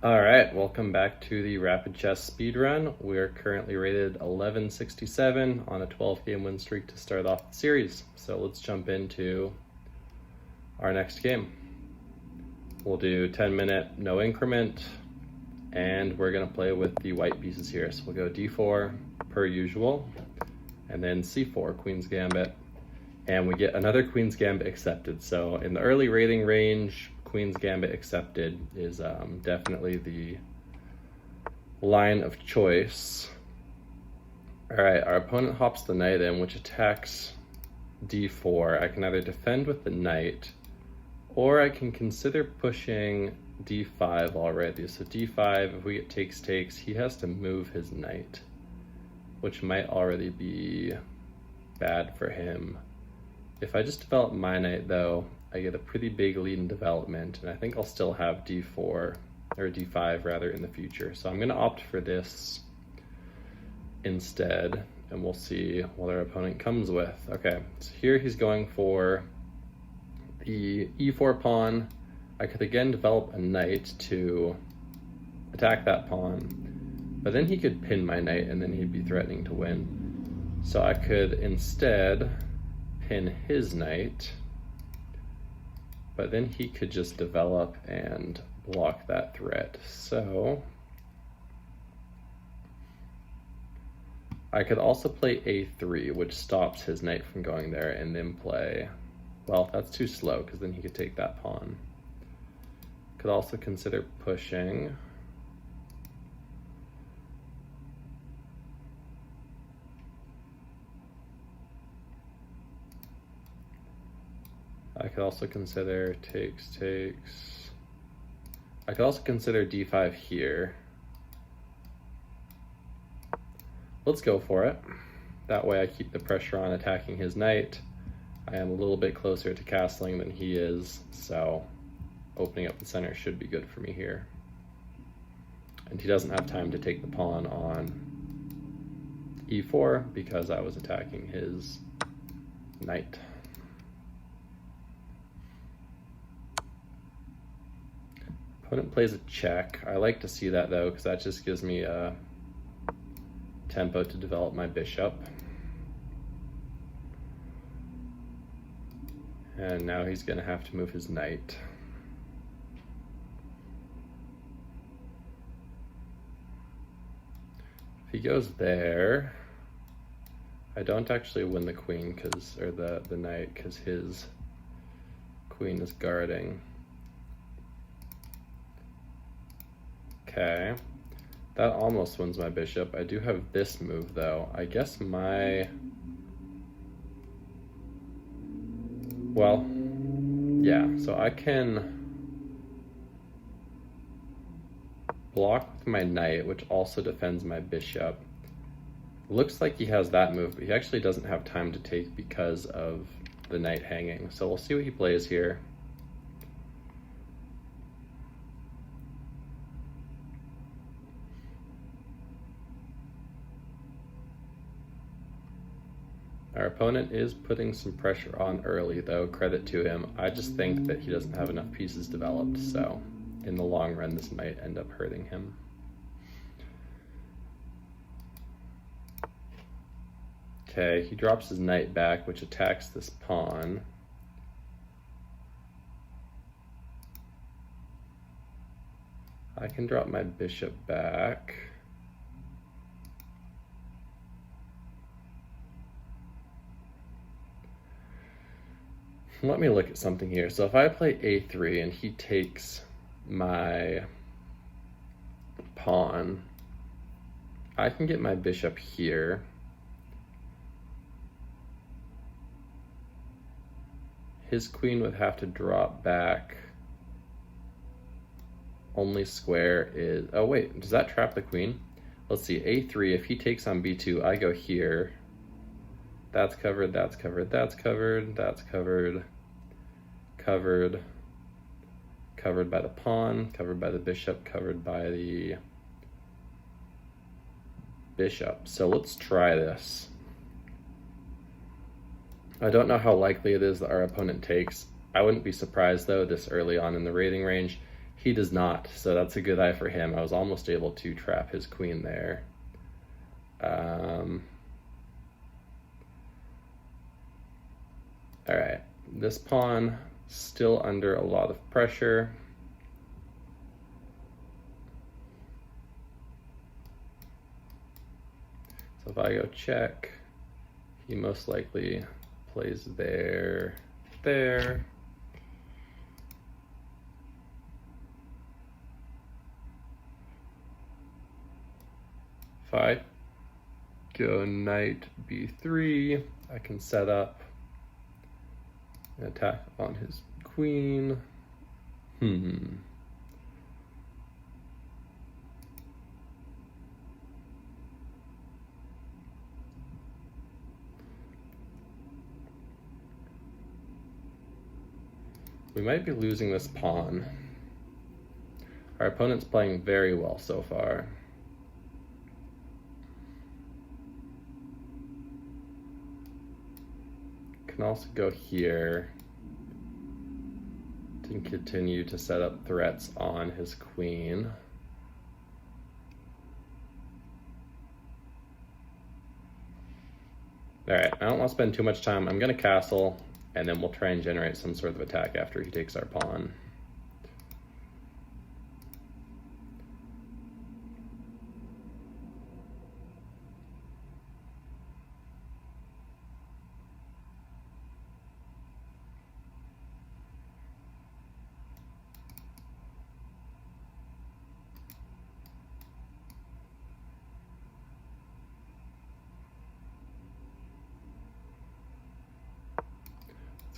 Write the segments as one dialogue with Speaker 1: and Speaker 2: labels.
Speaker 1: All right, welcome back to the Rapid Chess Speedrun. We're currently rated 1167 on a 12-game win streak to start off the series. So let's jump into our next game. We'll do 10-minute no increment, and we're gonna play with the white pieces here. So we'll go d4 per usual, and then c4, Queen's Gambit, and we get another Queen's Gambit accepted. So in the early rating range, Queen's Gambit accepted is definitely the line of choice. All right, our opponent hops the knight in, which attacks d4. I can either defend with the knight, or I can consider pushing d5 already. So d5, if we get takes, he has to move his knight, which might already be bad for him. If I just develop my knight though, I get a pretty big lead in development, and I think I'll still have d4, or d5 rather, in the future. So I'm gonna opt for this instead, and we'll see what our opponent comes with. Okay, so here he's going for the e4 pawn. I could again develop a knight to attack that pawn, but then he could pin my knight and then he'd be threatening to win. So I could instead pin his knight, but then he could just develop and block that threat. So I could also play a3, which stops his knight from going there, and then play, well, that's too slow because then he could take that pawn. Could also consider pushing. I could also consider takes. I could also consider d5 here. Let's go for it. That way I keep the pressure on attacking his knight. I am a little bit closer to castling than he is, so opening up the center should be good for me here. And he doesn't have time to take the pawn on e4 because I was attacking his knight. Opponent plays a check. I like to see that though, because that just gives me a tempo to develop my bishop. And now he's gonna have to move his knight. If he goes there, I don't actually win the queen or the knight, because his queen is guarding. Okay, that almost wins my bishop. I do have this move though. I guess well, yeah, so I can block with my knight, which also defends my bishop. Looks like he has that move, but he actually doesn't have time to take because of the knight hanging. So we'll see what he plays here. Our opponent is putting some pressure on early though, credit to him. I just think that he doesn't have enough pieces developed, so in the long run this might end up hurting him. Okay, he drops his knight back, which attacks this pawn. I can drop my bishop back. Let me look at something here. So if I play a3 and he takes my pawn, I can get my bishop here. His queen would have to drop back. Only square is, oh wait, does that trap the queen? Let's see, a3, if he takes on b2, I go here. That's covered, that's covered, that's covered, that's covered, covered, covered by the pawn, covered by the bishop, covered by the bishop. So let's try this. I don't know how likely it is that our opponent takes. I wouldn't be surprised though, this early on in the rating range. He does not, so that's a good eye for him. I was almost able to trap his queen there. All right, this pawn still under a lot of pressure. So if I go check, he most likely plays there. If I go knight b3, I can set up an attack on his queen. We might be losing this pawn. Our opponent's playing very well so far. Can also go here to continue to set up threats on his queen. All right, I don't want to spend too much time. I'm going to castle, and then we'll try and generate some sort of attack after he takes our pawn.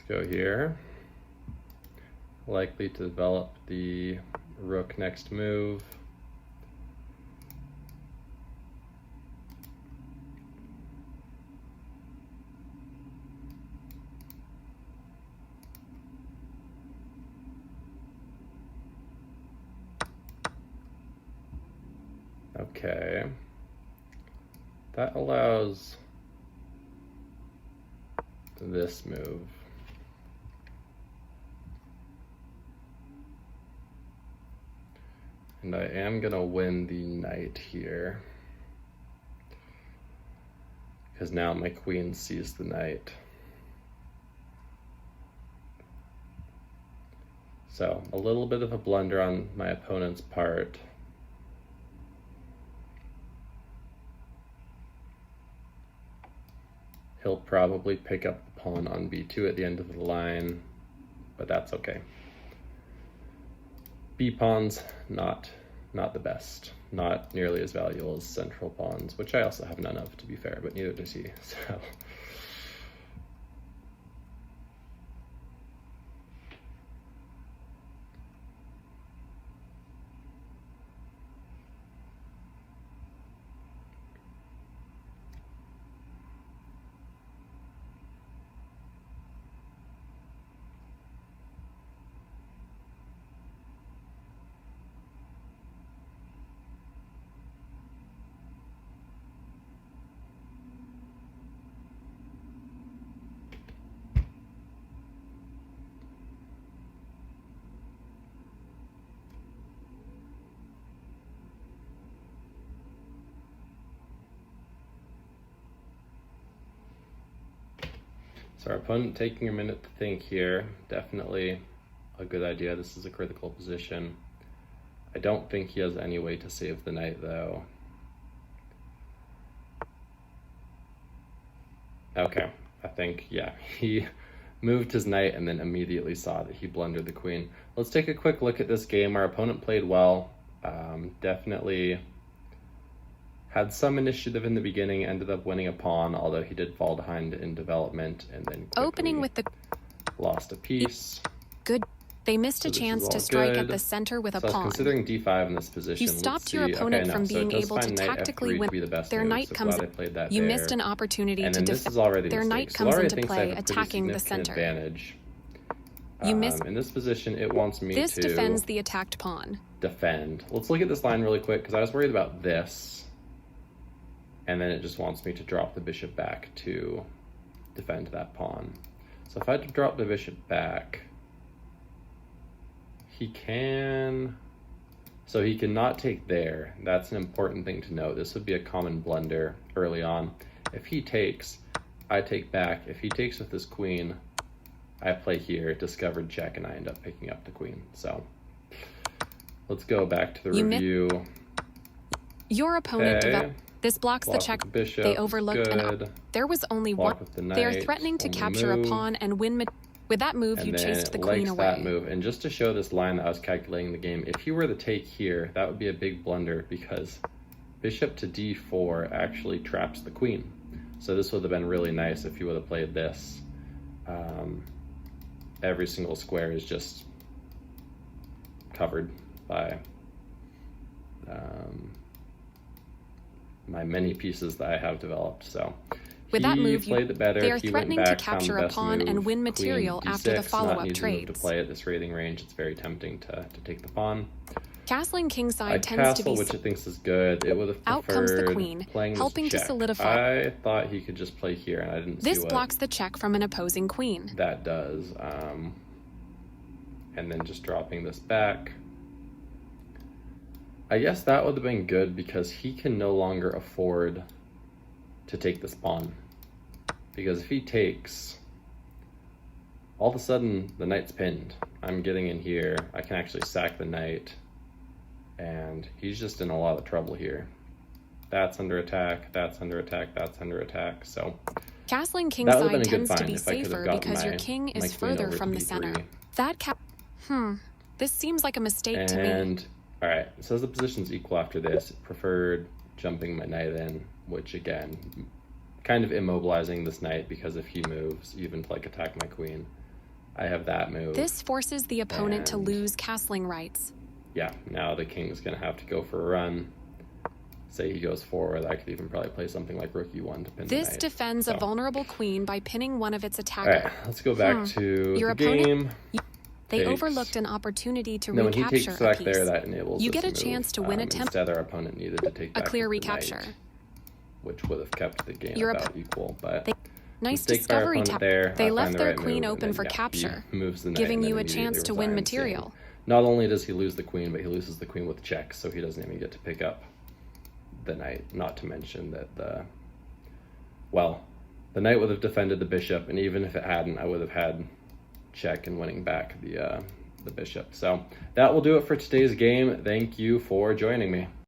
Speaker 1: Go here. Likely to develop the rook next move. Okay. That allows this move. And I am gonna win the knight here, because now my queen sees the knight. So a little bit of a blunder on my opponent's part. He'll probably pick up the pawn on b2 at the end of the line, but that's okay. B pawns, not the best. Not nearly as valuable as central pawns, which I also have none of, to be fair, but neither does he. So our opponent taking a minute to think here, definitely a good idea. This is a critical position. I don't think he has any way to save the knight though. Okay, I think, yeah, he moved his knight and then immediately saw that he blundered the queen. Let's take a quick look at this game. Our opponent played well, definitely had some initiative in the beginning, ended up winning a pawn, although he did fall behind in development and then
Speaker 2: opening with the
Speaker 1: lost a piece.
Speaker 2: Good. They missed a chance to strike at the center with a pawn.
Speaker 1: Considering d5 in this position,
Speaker 2: you stopped your opponent from being able to tactically win.
Speaker 1: Their
Speaker 2: knight comes in. You missed an opportunity to defend. Their knight comes into play, attacking the center.
Speaker 1: Advantage.
Speaker 2: You miss
Speaker 1: in this position. It wants me
Speaker 2: this
Speaker 1: to
Speaker 2: defends the attacked pawn.
Speaker 1: Defend. Let's look at this line really quick because I was worried about this. And then it just wants me to drop the bishop back to defend that pawn. So if I drop the bishop back, he can... So he cannot take there. That's an important thing to note. This would be a common blunder early on. If he takes, I take back. If he takes with his queen, I play here, discovered check, and I end up picking up the queen. So let's go back to the review.
Speaker 2: Your opponent this blocks the check.
Speaker 1: Bishop.
Speaker 2: They overlooked there was only one. They are threatening to capture a pawn and win. With that move, you chased the queen away.
Speaker 1: That move. And just to show this line that I was calculating the game, if you were to take here, that would be a big blunder because bishop to d4 actually traps the queen. So this would have been really nice if you would have played this. Every single square is just covered by my many pieces that I have developed. So
Speaker 2: with that move,
Speaker 1: played the better.
Speaker 2: They are threatening to capture a pawn and win material after the follow-up trades.
Speaker 1: To play at this rating range, it's very tempting to take the pawn.
Speaker 2: Castling kingside tends to be
Speaker 1: which it thinks is good. It would have preferred
Speaker 2: out comes the queen, helping to solidify.
Speaker 1: I thought he could just play here, and I didn't see what
Speaker 2: this blocks the check from an opposing queen.
Speaker 1: That does, and then just dropping this back. I guess that would have been good because he can no longer afford to take this pawn. Because if he takes, all of a sudden the knight's pinned. I'm getting in here. I can actually sack the knight. And he's just in a lot of trouble here. That's under attack, that's under attack, that's under attack. So
Speaker 2: castling kingside tends to be safer because your king is further from the center. That this seems like a mistake to me.
Speaker 1: And all right, it says the position's equal after this. It preferred jumping my knight in, which again, kind of immobilizing this knight because if he moves, even to like attack my queen, I have that move.
Speaker 2: This forces the opponent to lose castling rights.
Speaker 1: Yeah, now the king's gonna have to go for a run. Say he goes forward, I could even probably play something like rook e1 to pin the knight.
Speaker 2: This defends a vulnerable queen by pinning one of its attackers.
Speaker 1: All right, let's go back to the game.
Speaker 2: They overlooked an opportunity to recapture
Speaker 1: when he takes back there, that enables
Speaker 2: you get a chance to win a tempo.
Speaker 1: Instead, our opponent needed to take back
Speaker 2: a clear recapture,
Speaker 1: knight, which would have kept the game about equal. But
Speaker 2: nice discovery tap. They left their queen open for capture,
Speaker 1: moves the knight,
Speaker 2: giving you a chance to win material.
Speaker 1: Not only does he lose the queen, but he loses the queen with check, so he doesn't even get to pick up the knight. Not to mention that the knight would have defended the bishop, and even if it hadn't, I would have had check and winning back the bishop. So that will do it for today's game. Thank you for joining me.